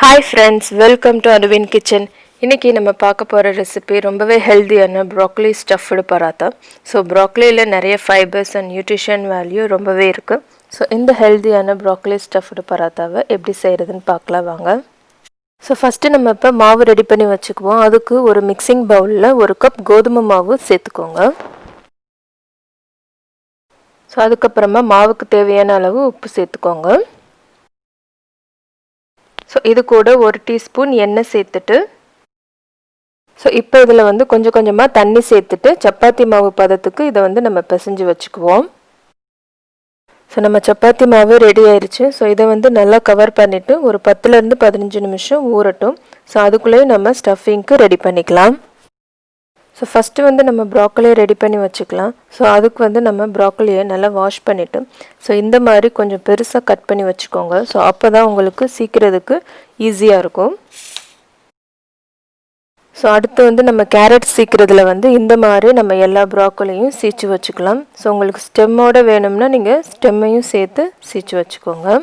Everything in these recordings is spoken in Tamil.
Hi friends, welcome to Anuwin kitchen. இன்னைக்கு நம்ம பார்க்க போற ரெசிபி ரொம்பவே ஹெல்தியான broccoli stuffed paratha. So broccoliல நிறைய fibers and nutrition value ரொம்பவே இருக்கு. So இந்த ஹெல்தியான broccoli stuffed parathaவை எப்படி செய்யறதுன்னு பார்க்கலாம் வாங்க. So first நம்ம இப்ப மாவு ரெடி பண்ணி வச்சுக்குவோம். அதுக்கு ஒரு மிக்சிங் பவுல்ல ஒரு கப் கோதுமை மாவு சேர்த்துக்கோங்க. So அதுக்கு அப்புறமா மாவுக்கு தேவையான அளவு உப்பு சேர்த்துக்கோங்க. ஸோ இது கூட ஒரு டீஸ்பூன் எண்ணெய் சேர்த்துட்டு ஸோ இப்போ இதில் வந்து கொஞ்சம் கொஞ்சமாக தண்ணி சேர்த்துட்டு சப்பாத்தி மாவு பதத்துக்கு இதை வந்து நம்ம பிசைஞ்சு வச்சுக்குவோம். ஸோ நம்ம சப்பாத்தி மாவு ரெடி ஆயிடுச்சு. ஸோ இதை வந்து நல்லா கவர் பண்ணிவிட்டு ஒரு 10லேருந்து 15 நிமிஷம் ஊறட்டும். ஸோ அதுக்குள்ளேயே நம்ம ஸ்டஃபிங்க்கு ரெடி பண்ணிக்கலாம். ஸோ ஃபஸ்ட்டு வந்து நம்ம ப்ராக்கலியை ரெடி பண்ணி வச்சுக்கலாம். ஸோ அதுக்கு வந்து நம்ம ப்ராக்கலியை நல்லா வாஷ் பண்ணிவிட்டு ஸோ இந்த மாதிரி கொஞ்சம் பெருசாக கட் பண்ணி வச்சுக்கோங்க. ஸோ அப்போ தான் உங்களுக்கு சீக்கிரத்துக்கு ஈஸியாக இருக்கும். ஸோ அடுத்து வந்து நம்ம கேரட் சீக்கிரத்தில் வந்து இந்த மாதிரி நம்ம எல்லா ப்ராக்கலியும் சீச்சு வச்சுக்கலாம். ஸோ உங்களுக்கு ஸ்டெம்மோடு வேணும்னா நீங்கள் ஸ்டெம்மையும் சேர்த்து சீச்சு வச்சுக்கோங்க.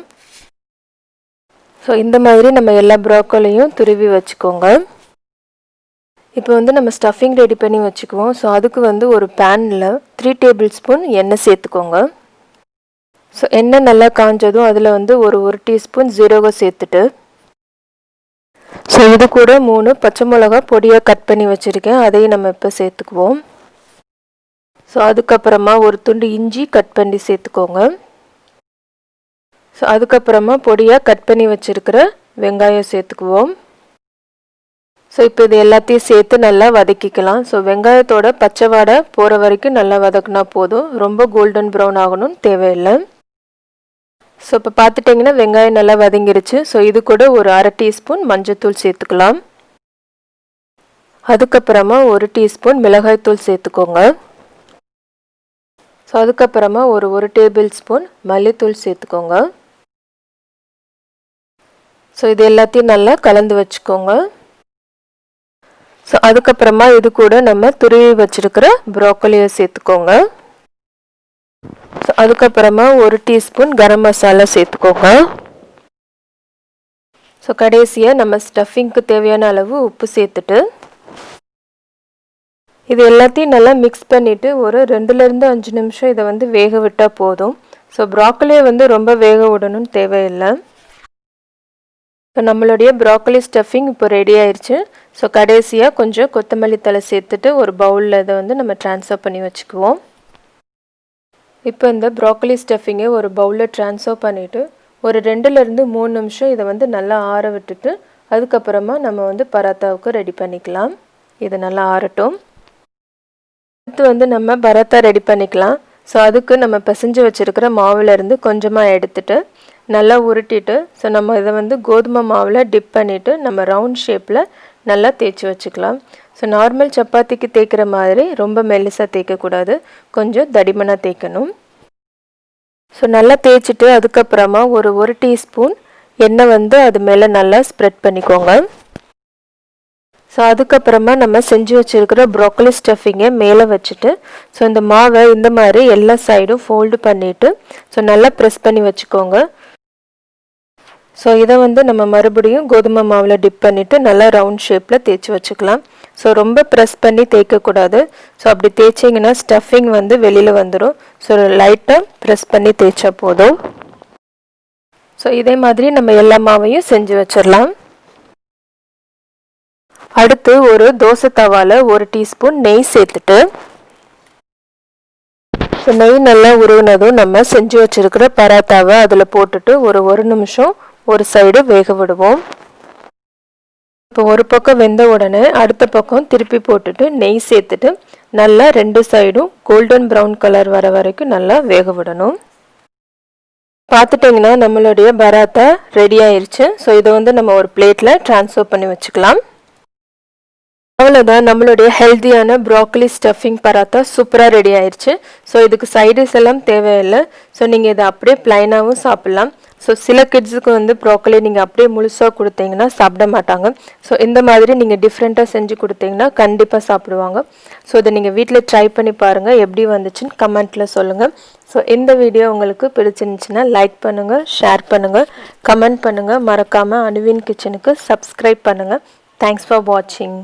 ஸோ இந்த மாதிரி நம்ம எல்லா ப்ராக்கலியும் துருவி வச்சுக்கோங்க. இப்போ வந்து நம்ம ஸ்டஃபிங் ரெடி பண்ணி வச்சுக்குவோம். ஸோ அதுக்கு வந்து ஒரு பேனில் 3 டேபிள் ஸ்பூன் எண்ணெய் சேர்த்துக்கோங்க. ஸோ எண்ணெய் நல்லா காஞ்சதும் அதில் வந்து ஒரு டீஸ்பூன் ஜீரகம் சேர்த்துட்டு ஸோ இது கூட 3 பச்சை மிளகா பொடியாக கட் பண்ணி வச்சுருக்கேன். அதையும் நம்ம இப்போ சேர்த்துக்குவோம். ஸோ அதுக்கப்புறமா ஒரு துண்டு இஞ்சி கட் பண்ணி சேர்த்துக்கோங்க. ஸோ அதுக்கப்புறமா பொடியாக கட் பண்ணி வச்சுருக்கிற வெங்காயம் சேர்த்துக்குவோம். ஸோ இப்போ இது எல்லாத்தையும் சேர்த்து நல்லா வதக்கிக்கலாம். ஸோ வெங்காயத்தோட பச்சை வாடை போகிற வரைக்கும் நல்லா வதக்குனா போதும். ரொம்ப கோல்டன் ப்ரௌன் ஆகணும்னு தேவையில்லை. ஸோ இப்போ பார்த்துட்டிங்கன்னா வெங்காயம் நல்லா வதங்கிருச்சு. ஸோ இது கூட ஒரு அரை டீஸ்பூன் மஞ்சள்தூள் சேர்த்துக்கலாம். அதுக்கப்புறமா ஒரு டீஸ்பூன் மிளகாய்த்தூள் சேர்த்துக்கோங்க. ஸோ அதுக்கப்புறமா ஒரு டேபிள் ஸ்பூன் மல்லித்தூள் சேர்த்துக்கோங்க. ஸோ இது எல்லாத்தையும் நல்லா கலந்து வச்சுக்கோங்க. ஸோ அதுக்கப்புறமா இது கூட நம்ம துருவி வச்சுருக்கிற ப்ராக்கலியை சேர்த்துக்கோங்க. ஸோ அதுக்கப்புறமா ஒரு டீஸ்பூன் கரம் மசாலா சேர்த்துக்கோங்க. ஸோ கடைசியாக நம்ம ஸ்டஃபிங்க்கு தேவையான அளவு உப்பு சேர்த்துட்டு இது எல்லாத்தையும் நல்லா மிக்ஸ் பண்ணிவிட்டு ஒரு 2லேருந்து 5 நிமிஷம் இதை வந்து வேக விட்டால் போதும். ஸோ ப்ராக்கலியை வந்து ரொம்ப வேக விடணும்னு தேவையில்லை. ஸோ நம்மளுடைய ப்ராக்கலி ஸ்டஃபிங் இப்போ ரெடி ஆயிடுச்சு. ஸோ கடைசியாக கொஞ்சம் கொத்தமல்லி தழை சேர்த்துட்டு ஒரு பவுலில் இதை வந்து நம்ம ட்ரான்ஸ்ஃபர் பண்ணி வச்சுக்குவோம். இப்போ இந்த ப்ராக்கலி ஸ்டஃபிங்கை ஒரு பவுலில் ட்ரான்ஸ்ஃபர் பண்ணிவிட்டு ஒரு 2லேருந்து 3 நிமிஷம் இதை வந்து நல்லா ஆற விட்டுட்டு அதுக்கப்புறமா நம்ம வந்து பராத்தாவுக்கு ரெடி பண்ணிக்கலாம். இது நல்லா ஆறட்டும். அடுத்து வந்து நம்ம பராத்தா ரெடி பண்ணிக்கலாம். ஸோ அதுக்கு நம்ம பிசைஞ்சு வச்சுருக்கிற மாவுலேருந்து கொஞ்சமாக எடுத்துட்டு நல்லா உருட்டிட்டு ஸோ நம்ம இதை வந்து கோதுமை மாவில் டிப் பண்ணிவிட்டு நம்ம ரவுண்ட் ஷேப்பில் நல்லா தேய்ச்சி வச்சுக்கலாம். ஸோ நார்மல் சப்பாத்திக்கு தேய்க்கிற மாதிரி ரொம்ப மெல்லிசாக தேய்க்கக்கூடாது, கொஞ்சம் தடிமனாக தேய்க்கணும். ஸோ நல்லா தேய்ச்சிட்டு அதுக்கப்புறமா ஒரு டீஸ்பூன் எண்ணெய் வந்து அது மேலே நல்லா ஸ்ப்ரெட் பண்ணிக்கோங்க. ஸோ அதுக்கப்புறமா நம்ம செஞ்சு வச்சுருக்கிற ப்ராக்கலி ஸ்டஃபிங்கை மேலே வச்சுட்டு ஸோ இந்த மாவை இந்த மாதிரி எல்லா சைடும் ஃபோல்டு பண்ணிவிட்டு ஸோ நல்லா ப்ரெஸ் பண்ணி வச்சுக்கோங்க. ஸோ இதை வந்து நம்ம மறுபடியும் கோதுமை மாவில் டிப் பண்ணிவிட்டு நல்லா ரவுண்ட் ஷேப்பில் தேய்ச்சி வச்சுக்கலாம். ஸோ ரொம்ப ப்ரெஸ் பண்ணி தேய்க்கக்கூடாது. ஸோ அப்படி தேய்ச்சிங்கன்னா ஸ்டஃபிங் வந்து வெளியில் வந்துடும். ஸோ லைட்டாக ப்ரெஸ் பண்ணி தேய்ச்சா போதும். ஸோ இதே மாதிரி நம்ம எல்லா மாவையும் செஞ்சு வச்சிடலாம். அடுத்து ஒரு தோசை தவாவில் ஒரு டீஸ்பூன் நெய் சேர்த்துட்டு ஸோ நெய் நல்லா உருவினதும் நம்ம செஞ்சு வச்சுருக்கிற பராத்தாவை அதில் போட்டுட்டு ஒரு நிமிஷம் ஒரு சைடு வேக விடுவோம். இப்போ ஒரு பக்கம் வெந்த உடனே அடுத்த பக்கம் திருப்பி போட்டுட்டு நெய் சேர்த்துட்டு நல்லா 2 சைடும் கோல்டன் ப்ரௌன் கலர் வர வரைக்கும் நல்லா வேக விடணும். பார்த்துட்டிங்கன்னா நம்மளுடைய பராத்தா ரெடி ஆயிடுச்சு. ஸோ இதை வந்து நம்ம ஒரு பிளேட்டில் ட்ரான்ஸ்ஃபர் பண்ணி வச்சுக்கலாம். அவ்வளோதான், நம்மளுடைய ஹெல்த்தியான ப்ராக்கலி ஸ்டஃபிங் பராத்தா சூப்பராக ரெடி ஆயிடுச்சு. ஸோ இதுக்கு சைடிஸ் எல்லாம் தேவையில்லை. ஸோ நீங்கள் இதை அப்படியே ப்ளைனாகவும் சாப்பிட்லாம். ஸோ சில கிட்ஸுக்கு வந்து ப்ராக்கலி நீங்கள் அப்படியே முழுசாக கொடுத்தீங்கன்னா சாப்பிட மாட்டாங்க. ஸோ இந்த மாதிரி நீங்கள் டிஃப்ரெண்ட்டாக செஞ்சு கொடுத்தீங்கன்னா கண்டிப்பாக சாப்பிடுவாங்க. ஸோ இதை நீங்கள் வீட்டில் ட்ரை பண்ணி பாருங்கள், எப்படி வந்துச்சுன்னு கமெண்ட்டில் சொல்லுங்கள். ஸோ இந்த வீடியோ உங்களுக்கு பிடிச்சிருந்துச்சுன்னா லைக் பண்ணுங்கள், ஷேர் பண்ணுங்கள், கமெண்ட் பண்ணுங்கள். மறக்காமல் அனுவின் கிச்சனுக்கு சப்ஸ்கிரைப் பண்ணுங்கள். தேங்க்ஸ் ஃபார் வாட்சிங்.